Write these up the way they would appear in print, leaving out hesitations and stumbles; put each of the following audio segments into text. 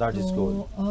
That is good.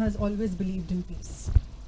has always believed in peace,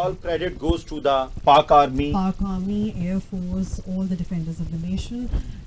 All credit goes to the Pak Army, Air Force, all the defenders of the nation.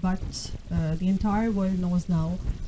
but the entire world knows now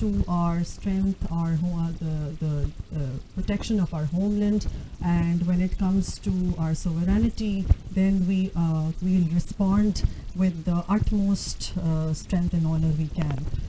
to our strength, the protection of our homeland, and when it comes to our sovereignty, then we'll respond with the utmost strength and honor we can.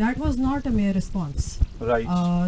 that was not a mere response. right?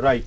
right.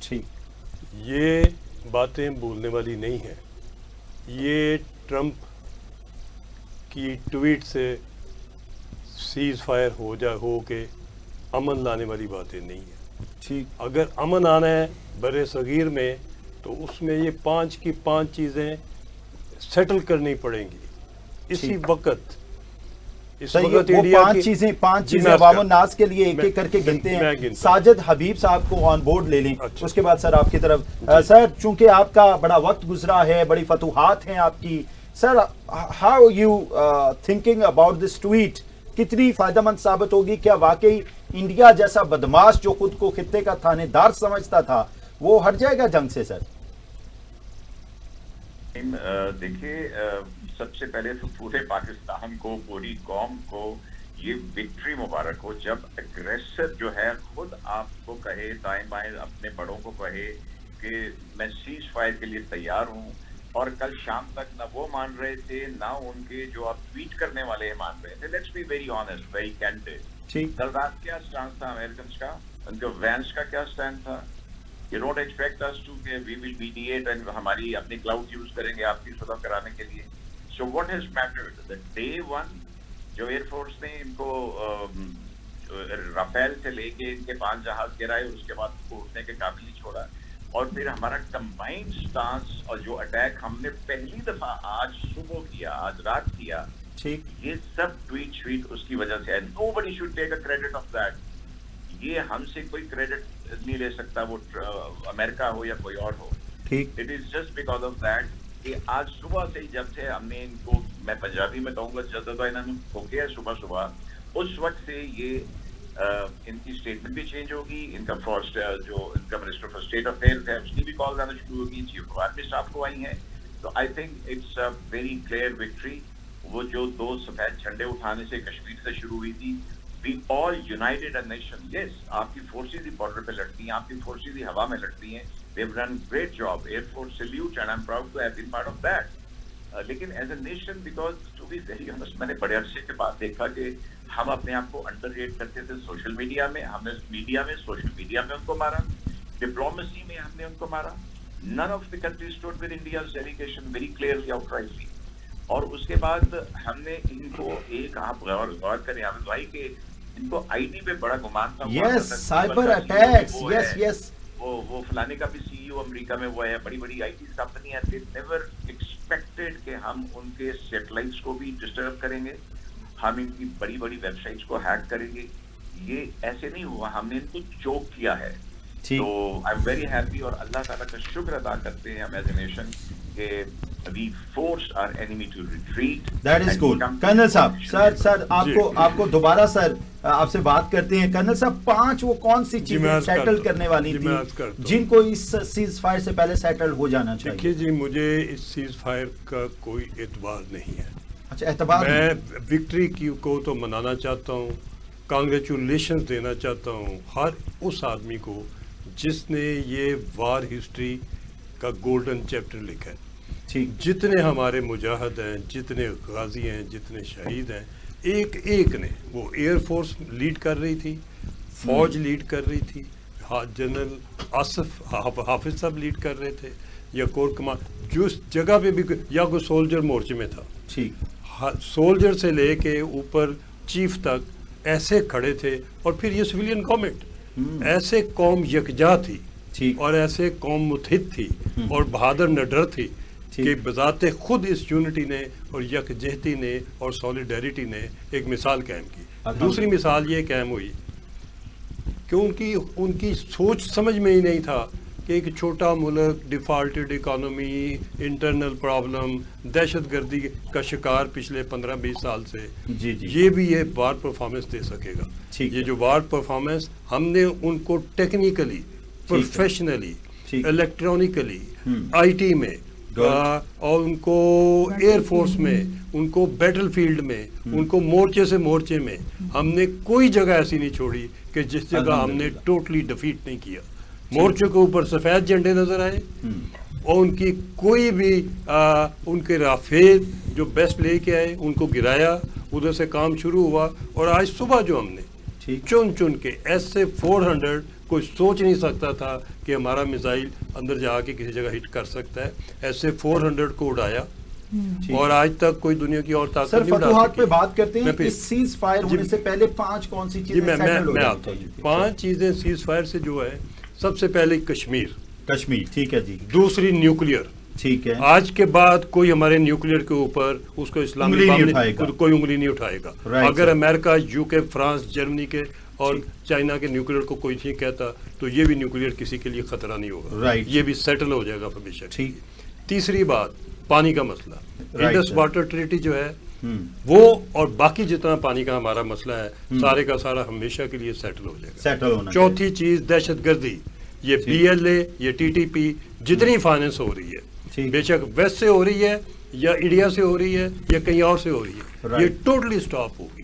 ٹھیک. یہ باتیں بھولنے والی نہیں ہیں. یہ Trump کی tweet سے cease fire ہو کے امن لانے والی باتیں نہیں ہیں. ٹھیک. اگر امن آنا ہے بر صغیر میں تو اس میں یہ 5 کی 5 چیزیں سیٹل کرنی پڑیں گی اسی ٹھیک. وقت. اس صحیح ہے. وقت وہ انڈیا پانچ کی چیزیں عوام الناس کے لیے ایک ایک کر کے میں گنتے گنتا ہیں. ہوں. ساجد حبیب صاحب کو آن بورڈ لے لیں. اچھا. اس کے بعد سر آپ کی طرف. سر چونکہ آپ کا بڑا وقت گزرا ہے, بڑی فتوحات ہیں آپ کی, sir how you thinking about this tweet, کتنی فائدہ مند ثابت ہوگی؟ کیا واقعی انڈیا جیسا بدماش جو خود کو خطے کا تھانے دار سمجھتا تھا وہ ہٹ جائے گا جنگ سے سر؟ دیکھیے, سب سے پہلے تو پورے پاکستان کو, پوری قوم کو یہ وکٹری مبارک ہو جب اگریسر جو ہے خود آپ کو کہے, دائیں بائیں اپنے بڑوں کو کہے کہ میں سیز فائر کے لیے تیار ہوں, اور کل شام تک نہ وہ مان رہے تھے نہ ان کے جو آپ ٹویٹ کرنے والے ہیں مان رہے تھے. Let's be very honest, very candid. کل رات کیا سٹانس تھا امریکنز کا, ان کے وینس کا کیا سٹینڈ تھا؟ You don't expect us to کہ we will mediate and ہماری اپنی کلاؤڈ یوز کریں گے آپ کی صلح کرانے کے لیے. So what has mattered? The day one جو ایئر فورس نے ان کو رافیل سے لے کے ان کے 5 جہاز گرائے, اس کے بعد ان کو اٹھنے کے قابل نہیں چھوڑا, اور پھر ہمارا کمبائنڈ سٹانس اور جو اٹیک ہم نے پہلی دفعہ آج صبح کیا, آج رات کیا, یہ سب ٹویٹ شویٹ اس کی وجہ سے ہے. Nobody should take a credit of that. یہ ہم سے کوئی کریڈٹ نہیں لے سکتا, وہ امریکہ ہو یا کوئی اور ہو. It is just because of that کہ آج صبح سے جب سے ہم نے ان کو, میں پنجابی میں کہوں گا, جب انہوں نے ٹھوکے ہے صبح صبح, اس وقت سے یہ ان کی اسٹیٹمنٹ بھی چینج ہوگی. ان کا فرسٹ جو ان کا منسٹر فار اسٹیٹ افیئرز ہے اس کی بھی کالز آنا شروع ہوگی, چیف آف آرمی اسٹاف کو آئی ہیں. تو I think it's a very clear victory. وہ جو 2 سفید جھنڈے اٹھانے سے کشمیر سے شروع ہوئی تھی, we all united a nation. Yes, آپ کی فورسز ہی بارڈر پہ لڑتی ہیں, آپ کی فورسز ہی ہوا میں لڑتی ہیں. They've done great job. Air Force salute and I'm proud to have been part of that. لیکن as a nation, because to be very honest, میں نے بڑے عرصے کے بعد دیکھا کہ ہم اپنے آپ کو انڈر ریٹ کرتے تھے سوشل میڈیا میں. ہم نے سوشل میڈیا میں ان کو مارا, ڈپلومیسی میں ہم نے ان کو مارا. None of the countries stood with India's delegation very clearly outrightly. اور اس کے بعد ہم نے ان کو ایک, آپ غور کریں عابد بھائی, کہ ان کو آئی ٹی پہ بڑا گمان تھا. یس, سائبر اٹیکس, یس یس, وہ فلانے کا بھی سی ای او امریکہ میں وہ ہے, بڑی بڑی آئی ٹی کمپنی ہے. دے نیور ایکسپیکٹڈ کہ ہم ان کے سیٹلائٹس کو بھی ڈسٹرب کریں گے, ہم ان کی بڑی بڑی ویب سائٹس کو ہیک کریں گے. یہ ایسے نہیں ہوا, ہم نے ان کو چوک کیا ہے. تو آئی ایم ویری ہیپی, اور اللہ تعالیٰ کا شکر ادا کرتے ہیں ہم ایز اے نیشن کہ we forced our enemy to retreat. That is good. Colonel صاحب, سر آپ کو دوبارہ سر آپ سے بات کرتے ہیں. کرنل صاحب, 5 وہ کون سی چیزیں سیٹل کرنے والی تھی جن کو اس سیز فائر سے پہلے سیٹل ہو جانا چاہیے؟ دیکھیے جی, مجھے اس سیز فائر کا کوئی اعتبار نہیں ہے. اچھا, اعتبار میں وکٹری کو تو منانا چاہتا ہوں, کانگریچولیشنز دینا چاہتا ہوں ہر اس آدمی کو جس نے یہ وار ہسٹری کا گولڈن چیپٹر لکھا ہے. جتنے ہمارے مجاہد ہیں, جتنے غازی ہیں, جتنے شہید ہیں, ایک نے, وہ ایئر فورس لیڈ کر رہی تھی, فوج لیڈ کر رہی تھی, جنرل آصف حافظ صاحب لیڈ کر رہے تھے, یا کور کمان جس جگہ پہ بھی, یا کوئی سولجر مورچے میں تھا, سولجر سے لے کے اوپر چیف تک ایسے کھڑے تھے. اور پھر یہ سویلین گورنمنٹ, ایسے قوم یکجا تھی اور ایسے قوم متحد تھی اور بہادر نڈر تھی کہ بذات خود اس یونٹی نے اور یکجہتی نے اور سولیڈیریٹی نے ایک مثال قائم کی. دوسری مثال یہ قائم ہوئی کہ ان کی سوچ سمجھ میں ہی نہیں تھا کہ ایک چھوٹا ملک, ڈیفالٹڈ اکانومی, انٹرنل پرابلم, دہشت گردی کا شکار پچھلے 15-20 سال سے, یہ بھی یہ وار پرفارمنس دے سکے گا. یہ جو وار پرفارمنس ہم نے ان کو technically, professionally, electronically, I T میں, اور ان کو ایئر فورس میں, ان کو بیٹل فیلڈ میں, ان کو مورچے سے مورچے میں, ہم نے کوئی جگہ ایسی نہیں چھوڑی کہ جس جگہ ہم نے ٹوٹلی ڈیفیٹ نہیں کیا. مورچے کے اوپر سفید جھنڈے نظر آئے, اور ان کی کوئی بھی ان کے رافیل جو بیسٹ لے کے آئے ان کو گرایا, ادھر سے کام شروع ہوا. اور آج صبح جو ہم نے چن کے ایس-400 کوئی سوچ نہیں سکتا تھا کہ ہمارا میزائل اندر جا کے کسی جگہ ہٹ کر سکتا ہے. ایسے 400 کو اڑایا اور آج تک کوئی دنیا کی اور طاقت نہیں اڑا فتوحات سکی. پہ بات کرتے ہیں. اس سیز فائر ہونے سے پہلے 5 کون سی چیزیں سیٹل ہو آتا ہوں. 5 چیزیں سیز فائر سے جو ہے، سب سے پہلے کشمیر، ٹھیک ہے جی. دوسری نیوکلیئر، ٹھیک ہے. آج کے بعد کوئی ہمارے نیوکلیئر کے اوپر اس کو اسلامی کوئی انگلی نہیں اٹھائے گا. اگر امریکہ، یو کے، فرانس، جرمنی کے اور چائنا کے نیوکلیئر کو کوئی نہیں کہتا تو یہ بھی نیوکلیئر کسی کے لیے خطرہ نہیں ہوگا. یہ بھی سیٹل ہو جائے گا ہمیشہ. تیسری بات، پانی کا مسئلہ. انڈس واٹر ٹریٹی جو ہے وہ اور باقی جتنا پانی کا ہمارا مسئلہ ہے سارے کا سارا ہمیشہ کے لیے سیٹل ہو جائے گا. چوتھی چیز دہشت گردی. یہ PLA، یہ TTP جتنی فائننس ہو رہی ہے، بے شک ویسٹ سے ہو رہی ہے یا انڈیا سے ہو رہی ہے یا کہیں اور سے ہو رہی ہے، یہ ٹوٹلی سٹاپ ہوگی.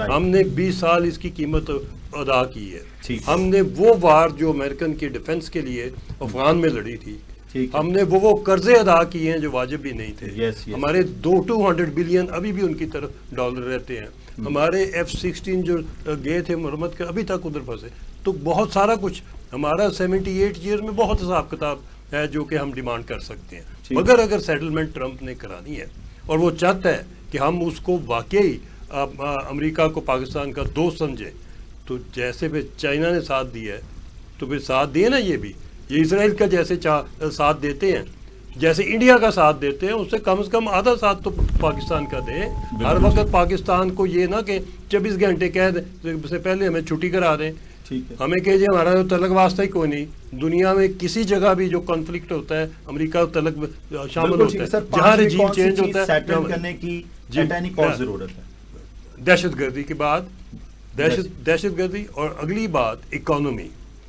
ہم نے 20 سال اس کی قیمت ادا کی ہے. ہم نے وہ وار جو امریکن کی ڈیفنس کے لیے افغان میں لڑی تھی، ہم نے وہ قرضے ادا کیے ہیں جو واجب بھی نہیں تھے. ہمارے 200 بلین ابھی بھی ان کی طرف ڈالر رہتے ہیں. ہمارے F-16 جو گئے تھے مرمت کے ابھی تک ادھر پھنسے. تو بہت سارا کچھ ہمارا 78 ایئر میں بہت حساب کتاب ہے جو کہ ہم ڈیمانڈ کر سکتے ہیں. مگر اگر سیٹلمنٹ ٹرمپ نے کرانی ہے اور وہ چاہتا ہے کہ ہم اس کو واقعی امریکہ کو پاکستان کا دوست سمجھیں، تو جیسے پھر چائنا نے ساتھ دیا ہے تو پھر ساتھ دیے نا یہ اسرائیل کا جیسے ساتھ دیتے ہیں، جیسے انڈیا کا ساتھ دیتے ہیں، اس سے کم آدھا ساتھ تو پاکستان کا دیں. ہر وقت پاکستان کو یہ نہ کہ 24 گھنٹے کہہ دیں سے پہلے ہمیں چھٹی کرا دیں. ہمیں کہ جی ہمارا تعلق واسطہ ہی کوئی نہیں. دنیا میں کسی جگہ بھی جو کانفلکٹ ہوتا ہے امریکہ تعلق شامل ہوتا ہے. جہاں رجیم چینج ہوتا ہے، دہشت گردی کے بعد دہشت گردی، اور اگلی بات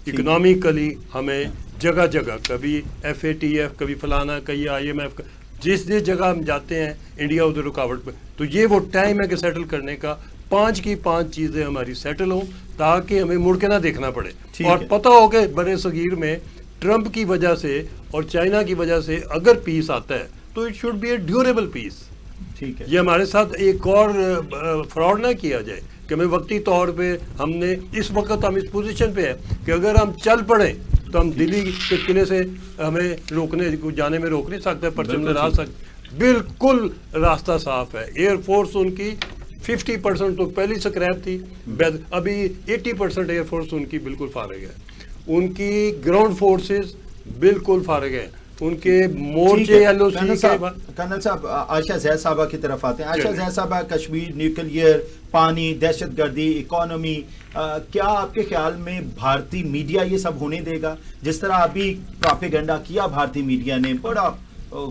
اکنامیکلی ہمیں جگہ جگہ کبھی FATF، کبھی فلانا، کبھی IMF، جس جگہ ہم جاتے ہیں انڈیا ادھر رکاوٹ پہ. تو یہ وہ ٹائم ہے کہ سیٹل کرنے کا. 5 کی 5 چیزیں ہماری سیٹل ہوں تاکہ ہمیں مڑ کے نہ دیکھنا پڑے. اور پتہ ہو کہ برِ صغیر میں ٹرمپ کی وجہ سے اور چائنا کی وجہ سے اگر پیس آتا ہے تو it should be a durable piece. یہ ہمارے ساتھ ایک اور فراڈ نہ کیا جائے کہ ہمیں وقتی طور پہ ہم نے اس وقت ہم اس پوزیشن پہ ہیں کہ اگر ہم چل پڑیں تو ہم دلی کے قلعے سے ہمیں جانے میں روک نہیں سکتے، پرچم لہرا سکتے. بالکل راستہ صاف ہے. ایئر فورس ان کی 50% تو پہلی سکریپ تھی، ابھی 80% ایئر فورس ان کی بالکل فارغ ہے. ان کی گراؤنڈ فورسز بالکل فارغ ہیں. ان کے مورچے کرنل صاحب عائشہ زید صاحبہ کی طرف آتے ہیں. عائشہ زید صاحبہ، کشمیر، نیوکلیئر، پانی، دہشت گردی، اکانومی، کیا آپ کے خیال میں بھارتی میڈیا یہ سب ہونے دے گا؟ جس طرح ابھی پروپیگنڈا کیا بھارتی میڈیا نے بڑا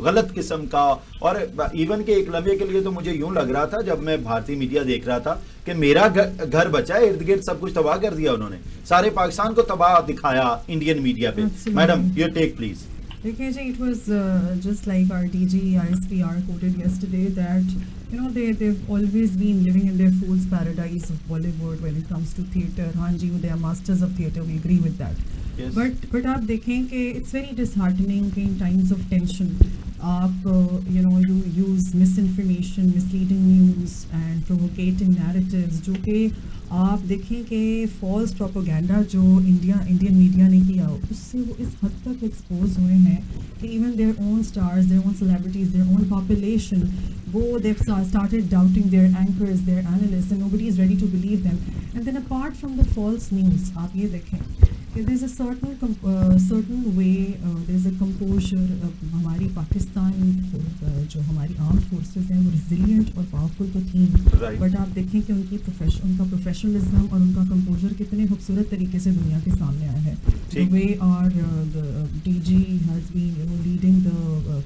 غلط قسم کا، اور ایون کہ ایک لمحے کے لیے تو مجھے یوں لگ رہا تھا جب میں بھارتی میڈیا دیکھ رہا تھا کہ میرا گھر بچا ہے، ارد گرد سب کچھ تباہ کر دیا انہوں نے، سارے پاکستان کو تباہ دکھایا انڈین میڈیا پہ. Madam your take please. Okay, it was just like our DG ISPR quoted yesterday that they've always been living in their fool's paradise of Bollywood when it comes to theatre. Hanji, they are masters of theatre. We agree with that. Yes. But aap dekhen ke it's very disheartening in times of tension. Aap you use misinformation, misleading news and provocating narratives جو کہ آپ دیکھیں کہ false propaganda جو Indian media نے کیا اس سے وہ اس حد تک ایکسپوز ہوئے ہیں کہ even their own stars, their own celebrities, their own population, وہ they started doubting their anchors, their analyst, and nobody is ready to believe them. And then apart from the false news آپ یہ دیکھیں کہ دیر از اے certain way, there is a composure. ہماری پاکستان جو ہماری armed forces ہیں وہ ریزیلینٹ اور پاورفل تو تھیں، بٹ آپ دیکھیں کہ ان کا پروفیشنلزم اور ان کا کمپوزر کتنے خوبصورت طریقے سے دنیا کے سامنے آیا ہے. The way our DG has been leading the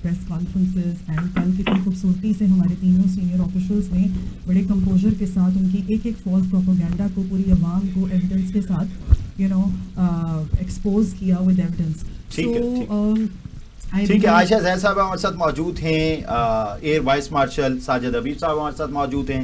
press conferences and کل کتنی خوبصورتی سے ہمارے تینوں سینئر آفیشلس نے بڑے کمپوزر کے ساتھ ان کی ایک فالس پروپیگنڈا کو پوری عوام کو ایویڈنس کے ساتھ ایکسپوز کیا ود ایویڈنس. ٹھیک ہے. عائشہ زید صاحب ہمارے ساتھ موجود ہیں، air vice marshal Sajid Habib صاحب ہمارے ساتھ موجود ہیں،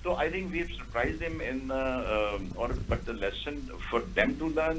So I think we've surprised them in, but the lesson for them to learn,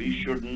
We should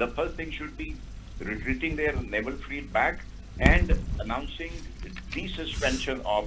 The first thing should be retreating their naval fleet back and announcing the suspension of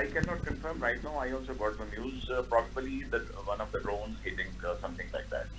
I cannot confirm right now. I also got the news probably that one of the drones hitting something like that।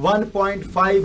$1.5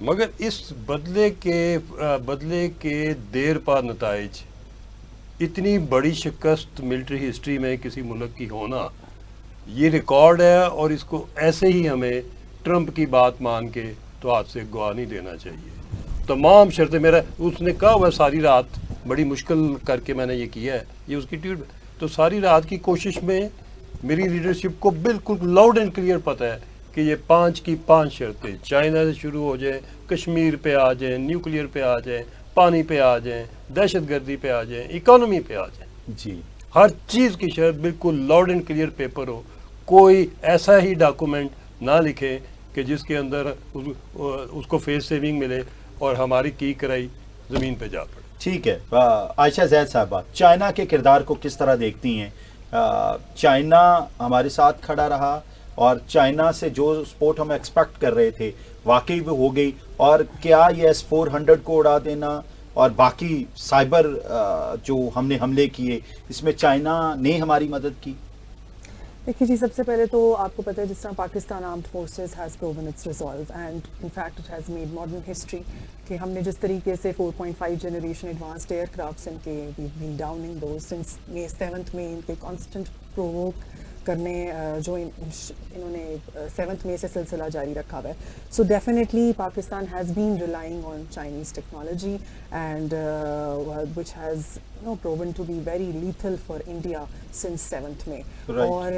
مگر اس بدلے کے دیر پا نتائج، اتنی بڑی شکست military history میں کسی ملک کی ہونا، یہ ریکارڈ ہے، اور اس کو ایسے ہی ہمیں ٹرمپ کی بات مان کے تو ہاتھ سے گوا نہیں دینا چاہیے. تمام شرطیں، میرا اس نے کہا ہوا ساری رات بڑی مشکل کر کے میں نے یہ کیا ہے، یہ اس کی ٹویٹ، تو ساری رات کی کوشش میں میری لیڈرشپ کو بالکل لاؤڈ اینڈ کلیئر پتہ ہے کہ یہ 5 کی 5 شرطیں چائنا سے شروع ہو جائیں، کشمیر پہ آ جائیں، نیوکلیئر پہ آ جائیں، پانی پہ آ جائیں، دہشت گردی پہ آ جائیں، اکانومی پہ آ جائیں، جی ہر چیز کی شرط بالکل لاؤڈ اینڈ کلیئر پیپر ہو. کوئی ایسا ہی ڈاکومنٹ نہ لکھے کہ جس کے اندر اس کو فیس سیونگ ملے اور ہماری کی کرائی زمین پہ جا پڑے. ٹھیک ہے. عائشہ زید صاحبہ، چائنا کے کردار کو کس طرح دیکھتی ہیں؟ چائنا ہمارے ساتھ کھڑا رہا اور چائنا سے جو سپورٹ ہم ایکسپیکٹ کر رہے تھے واقعی وہ ہو گئی، اور کیا یہ S-400 کو اڑا دینا اور باقی سائبر جو ہم نے حملے کیے، اس میں چائنا نے ہماری مدد کی؟ دیکھیے جی، سب سے پہلے تو آپ کو پتہ ہے جس طرح Pakistan armed forces has proven its resolve and in fact it has made modern history, کہ ہم نے جس طریقے سے 4.5 جنریشن ایڈوانسڈ ایئر کرافٹس ان کے we been downing those since 7 May, ان کے کانسٹنٹ پرووک کرنے جو انہوں نے 7 مئی سے سلسلہ جاری رکھا ہوا ہے. So definitely Pakistan has been relying on Chinese technology and which has proven to be very lethal for India since 7 May. اور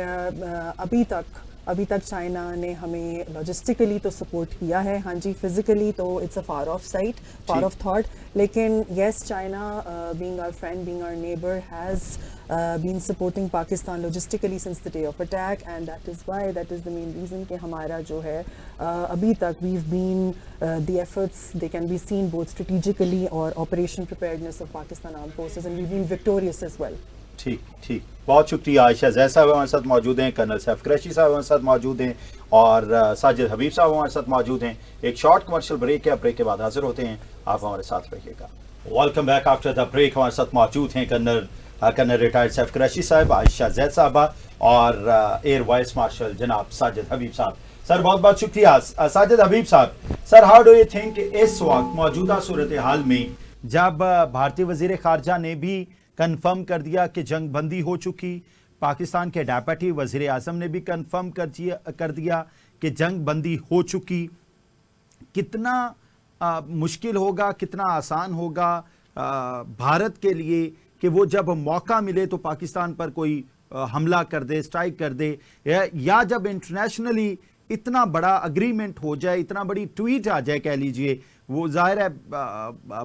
ابھی تک چائنا نے ہمیں لاجسٹیکلی تو سپورٹ کیا ہے، ہاں جی، فزیکلی تو it's a far off sight, far off thought, لیکن yes China being our friend, being our neighbour has been supporting Pakistan logistically since the day of attack, and that is the main reason کہ ہمارا جو ہے ابھی تک we've been the efforts they can be seen both strategically اور operation preparedness of Pakistan Armed Forces, and we've been victorious as well. ٹھیک، بہت شکریہ. عائشہ زید صاحب ہمارے ساتھ موجود ہیں، کرنل سیف قریشی صاحب ہمارے ساتھ موجود ہیں، اور ساجد حبیب صاحب ہمارے ساتھ موجود ہیں. ایک شارٹ کمرشل بریک ہے، بریک کے بعد حاضر ہوتے ہیں، آپ ہمارے ساتھ رہیے گا. Welcome back after the break. ہمارے ساتھ موجود ہیں کرنل ریٹائرڈ سیف قریشی صاحب، عائشہ زید صاحبہ، اور ایئر وائس مارشل جناب ساجد حبیب صاحب. سر بہت بہت شکریہ. Sajid Habib Sahab, sir how do you think اس وقت موجودہ صورتحال میں، جب بھارتی وزیر خارجہ نے بھی کنفرم کر دیا کہ جنگ بندی ہو چکی، پاکستان کے ڈیپٹی وزیر اعظم نے بھی کنفرم کر دیا کہ جنگ بندی ہو چکی، کتنا مشکل ہوگا، کتنا آسان ہوگا بھارت کے لیے کہ وہ جب موقع ملے تو پاکستان پر کوئی حملہ کر دے، اسٹرائک کر دے، یا جب انٹرنیشنلی اتنا بڑا اگریمنٹ ہو جائے، اتنا بڑی ٹویٹ آ جائے کہہ لیجئے، وہ ظاہر ہے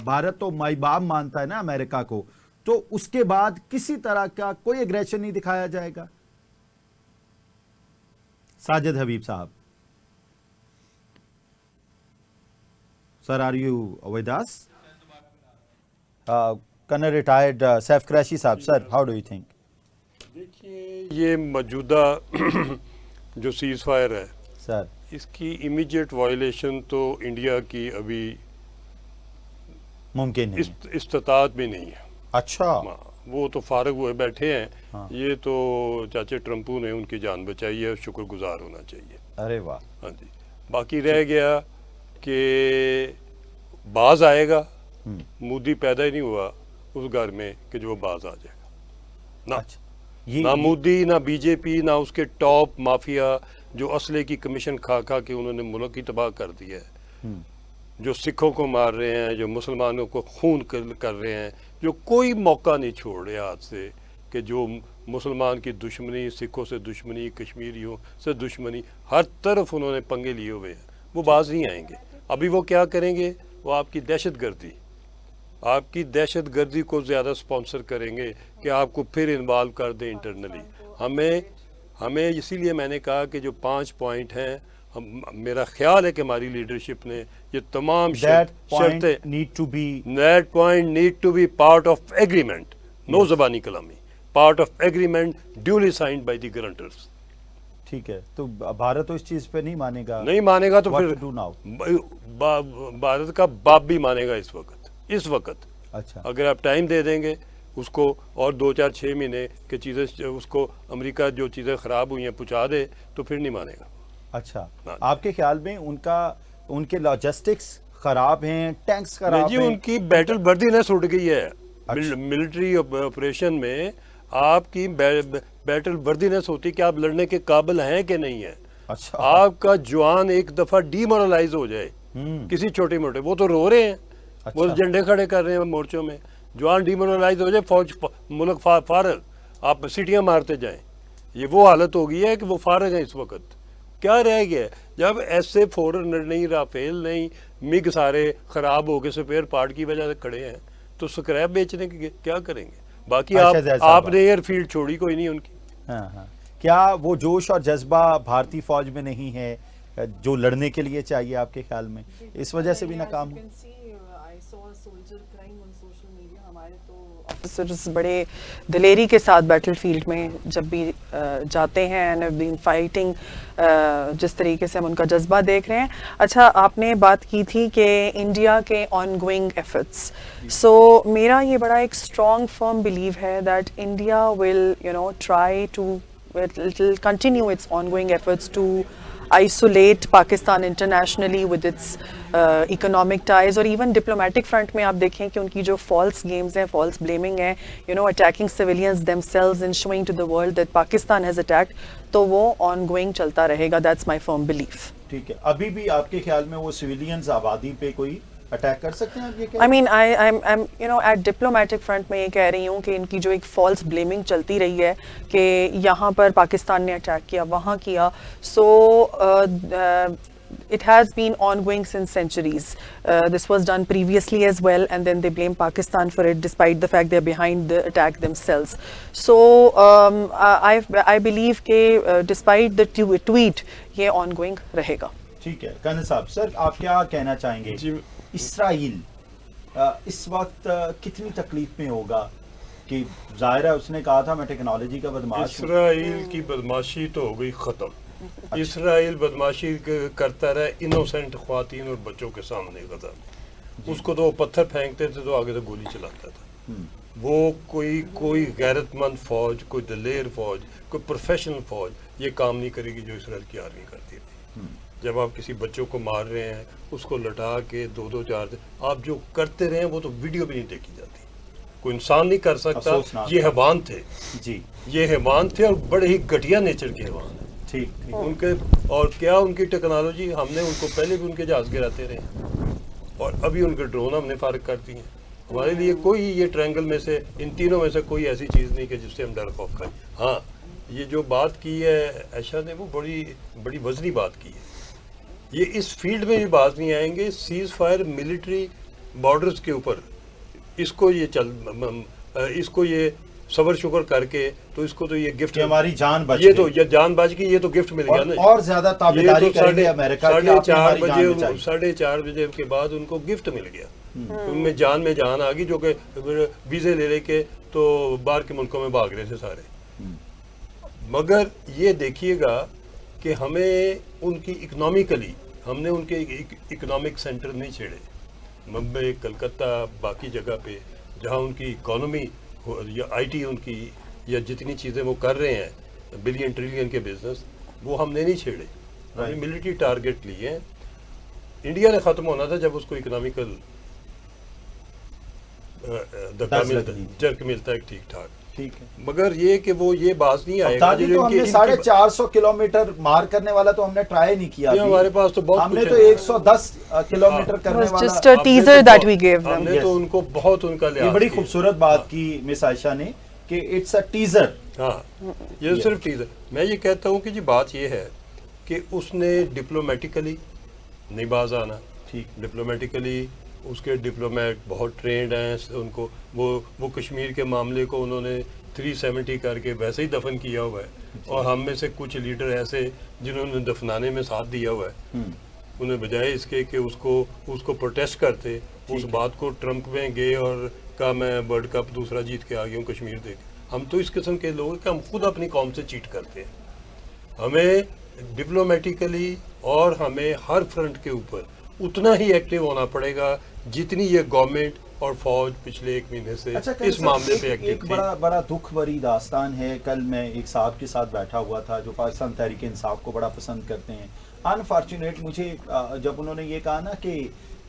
بھارت تو مائی باپ مانتا ہے نا امریکہ کو، تو اس کے بعد کسی طرح کا کوئی اگریشن نہیں دکھایا جائے گا؟ Sajid Habib Sahab, sir are you with us? Colonel retired Saif Qureshi Sahab, sir how do you think? دیکھیے، یہ موجودہ جو سیز فائر ہے سر، اس کی امیجیٹ وائلیشن تو انڈیا کی ابھی ممکن نہیں، استطاعت بھی نہیں ہے. اچھا، وہ تو فارغ ہوئے بیٹھے ہیں، یہ تو چاچے ٹرمپو نے ان کی جان بچائی ہے، شکر گزار ہونا چاہیے. ارے واہ. ہاں جی، باقی رہ گیا کہ باز آئے گا. مودی پیدا ہی نہیں ہوا اس گھر میں کہ جو باز آ جائے گا. نہ مودی، نہ بی جے پی، نہ اس کے ٹاپ مافیا جو اسلحے کی کمیشن کھا کے انہوں نے ملک ہی تباہ کر دیا ہے، جو سکھوں کو مار رہے ہیں، جو مسلمانوں کو خون کر رہے ہیں، جو کوئی موقع نہیں چھوڑ رہے ہاتھ سے کہ جو مسلمان کی دشمنی، سکھوں سے دشمنی، کشمیریوں سے دشمنی، ہر طرف انہوں نے پنگے لیے ہوئے ہیں. وہ باز نہیں آئیں گے. ابھی وہ کیا کریں گے؟ وہ آپ کی دہشت گردی کو زیادہ سپانسر کریں گے کہ آپ کو پھر انوالو کر دیں انٹرنلی. ہمیں اسی لیے میں نے کہا کہ جو 5 پوائنٹ ہیں، میرا خیال ہے کہ ہماری لیڈرشپ نے یہ تمام شرطیں، that point need to be part of agreement, no زبانی کلامی، part of agreement duly signed by the guarantors. ٹھیک ہے، تو بھارت تو اس چیز پہ نہیں مانے گا تو پھر بھارت کا باپ بھی مانے گا اس وقت. اچھا، اگر آپ ٹائم دے دیں گے اس کو اور 2-4-6 مہینے کہ چیزیں اس کو امریکہ جو چیزیں خراب ہوئی ہیں پہنچا دے تو پھر نہیں مانے گا. اچھا، آپ کے خیال میں ان کے لاجسٹکس خراب ہیں, ٹینکس خراب جی ہیں. ان کی بیٹل وردینس اٹھ گئی ہے اچھا. ملٹری آپریشن میں. آپ کی بیٹل وردینس ہوتی کہ آپ لڑنے کے قابل ہیں کہ نہیں ہیں. اچھا. آپ کا جوان ایک دفعہ ڈی مورلائز ہو جائے کسی چھوٹے موٹے, وہ تو رو رہے ہیں, وہ جھنڈے کھڑے کر رہے ہیں مورچوں میں, جوان ڈی مورلائز ہو جائے, فوج ملک فارغ, آپ سیٹیاں مارتے جائیں. یہ وہ حالت ہو گئی ہے کہ وہ فارغ ہیں اس وقت. کیا رہ گیا ہے جب ایسے فورنر نہیں, رافیل نہیں, مگ سارے خراب ہو کے سپیئر پارٹ کی وجہ سے کھڑے ہیں, تو سکریپ بیچنے کے کیا کریں گے؟ باقی آپ نے ایئر فیلڈ چھوڑی کوئی نہیں ان کی. ہاں. کیا وہ جوش اور جذبہ بھارتی فوج میں نہیں ہے جو لڑنے کے لیے چاہیے آپ کے خیال میں؟ اس وجہ سے بھی ناکام ہو. آفیسرز بڑے دلیری کے ساتھ بیٹل فیلڈ میں جب بھی جاتے ہیں اینڈ ہیو بین فائٹنگ, جس طریقے سے ہم ان کا جذبہ دیکھ رہے ہیں. اچھا, آپ نے بات کی تھی کہ انڈیا کے آن گوئنگ ایفرٹس, سو میرا یہ بڑا ایک اسٹرانگ فرم بلیو ہے that India will try to continue its ongoing efforts to isolate Pakistan internationally with its economic ties, اور even diplomatic front میں آپ دیکھیں کہ ان کی جو false games ہیں, false blaming ہیں, attacking civilians themselves and showing to the world that Pakistan has attacked, تو وہ ongoing چلتا رہے گا. That's my firm belief. ٹھیک ہے. ابھی بھی آپ کے خیال میں وہ سویلینز آبادی پہ کوئی اٹیک کر سکتے ہیں؟ یہ I mean, I'm at diplomatic front میں یہ کہہ رہی ہوں کہ ان کی جو ایک فالس بلیمنگ چلتی رہی ہے کہ یہاں پر پاکستان نے اٹیک کیا, وہاں کیا, سو it has been ongoing since centuries. This was done previously as well, and then they blame Pakistan for it despite the fact they're behind the attack themselves. So I believe کہ despite the tweet یہ ongoing رہے گا. ٹھیک ہے. کنر صاحب, sir آپ کیا کہنا چاہیں گے؟ اسرائیل اس وقت کتنی تکلیف میں ہوگا کہ ظاہر ہے اس نے کہا تھا میں ٹیکنالوجی کا بدماش ہوں. اسرائیل کی بدماشی تو ہو گئی ختم. اسرائیل بدماشی کرتا رہا انوسینٹ خواتین اور بچوں کے سامنے غزہ میں. اس کو تو وہ پتھر پھینکتے تھے تو آگے سے گولی چلاتا تھا. وہ کوئی غیرت مند فوج, کوئی دلیر فوج, کوئی پروفیشنل فوج یہ کام نہیں کرے گی جو اسرائیل کی آرمی کرتی تھی. جب آپ کسی بچوں کو مار رہے ہیں, اس کو لٹا کے 2-2 4 آپ جو کرتے رہے ہیں وہ تو ویڈیو بھی نہیں دیکھی جاتی. کوئی انسان نہیں کر سکتا. یہ حیوان تھے جی, یہ حیوان تھے اور بڑے ہی گھٹیا نیچر کے حیوان ہیں. ٹھیک ان کے, اور کیا ان کی ٹیکنالوجی, ہم نے ان کو پہلے بھی ان کے جہاز گراتے رہے ہیں اور ابھی ان کے ڈرون ہم نے فارغ کر دی ہیں. ہمارے لیے کوئی یہ ٹرائنگل میں سے ان تینوں میں سے کوئی ایسی چیز نہیں کہ جس سے ہم ڈر خوف کھائیں. ہاں, یہ جو بات کی ہے عائشہ نے وہ بڑی وزنی بات کی ہے. یہ اس فیلڈ میں بھی بات نہیں آئیں گے. سیز فائر ملٹری بارڈرز کے اوپر اس کو یہ صبر شکر کر کے تو اس کو تو یہ گفٹ, ہماری جان بچ یہ تو جان بچ گئی, یہ تو گفٹ مل گیا نا. اور زیادہ تابعداری کریں گے امریکہ کی. 4:30 بجے کے بعد ان کو گفٹ مل گیا. ان میں جان آ گئی, جو کہ ویزے لے کے تو باہر کے ملکوں میں بھاگ رہے تھے سارے. مگر یہ دیکھیے گا کہ ہمیں ان کی اکنامیکلی, ہم نے ان کے اکنامک سینٹر نہیں چھیڑے. ممبئی, کلکتہ, باقی جگہ پہ جہاں ان کی اکانومی یا آئی ٹی ان کی یا جتنی چیزیں وہ کر رہے ہیں بلین ٹریلین کے بزنس, وہ ہم نے نہیں چھیڑے. ہم نے ملٹری ٹارگٹ لیے ہیں. انڈیا نے ختم ہونا تھا جب اس کو اکنامیکل جرک ملتا ہے ٹھیک ٹھاک. مگر یہ کہ وہ یہ باز نہیں آئے گا. ہم نے 450 کلومیٹر مار کرنے والا تو ہم نے ٹرائی نہیں کیا. ہمارے پاس تو بہت, ہم نے تو 110 کلومیٹر کرنے والا, just a teaser that we gave them. ہم نے تو ان کو بہت ان کا لحاظ. یہ بڑی خوبصورت بات کی مس عائشہ نے کہ اٹس اے ٹیزر. ہاں, یہ صرف ٹیزر. میں یہ کہتا ہوں کہ جی بات یہ ہے کہ اس نے ڈپلومیٹیکلی نہیں باز آنا. ٹھیک, ڈپلومیٹیکلی اس کے ڈپلومیٹ بہت ٹرینڈ ہیں. ان کو وہ کشمیر کے معاملے کو انہوں نے 370 کر کے ویسے ہی دفن کیا ہوا ہے. اور ہم میں سے کچھ لیڈر ایسے جنہوں نے دفنانے میں ساتھ دیا ہوا ہے, انہیں بجائے اس کے کہ اس کو پروٹیسٹ کرتے, اس بات کو ٹرمپ میں گئے اور کہا میں ورلڈ کپ دوسرا جیت کے آ گیا ہوں کشمیر دیکھ. ہم تو اس قسم کے لوگ ہیں کہ ہم خود اپنی قوم سے چیٹ کرتے ہیں. ہمیں ڈپلومیٹیکلی اور ہمیں ہر فرنٹ کے اوپر اتنا ہی ایکٹیو ہونا پڑے گا جتنی یہ گورنمنٹ اور فوج پچھلے 1 مہینے سے اس معاملے پہ ایکٹیو تھی. ایک بڑا دکھ بھری داستان ہے. کل میں ایک صاحب کے ساتھ بیٹھا ہوا تھا جو پاکستان تحریک انصاف کو بڑا پسند کرتے ہیں. انفارچونیٹ مجھے جب انہوں نے یہ کہا نا کہ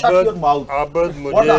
shut your mouth, what the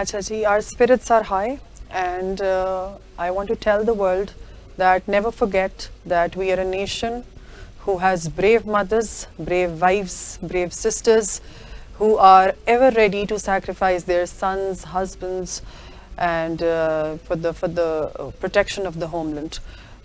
Acha ji, our spirits are high, and I want to tell the world that never forget that we are a nation who has brave mothers, brave wives, brave sisters, who are ever ready to sacrifice their sons, husbands, and for the protection of the homeland.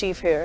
chief here,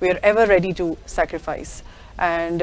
we are ever ready to sacrifice, and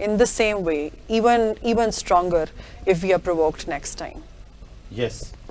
in the same way, even stronger if we are provoked next time. Yes,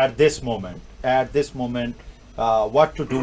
at this moment, what to do,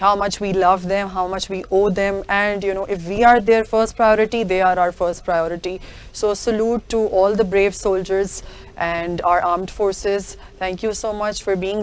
how much we love them, how much we owe them, and if we are their first priority, they are our first priority. So salute to all the brave soldiers and our armed forces. Thank you so much for being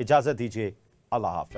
اجازت دیجیے, اللہ حافظ.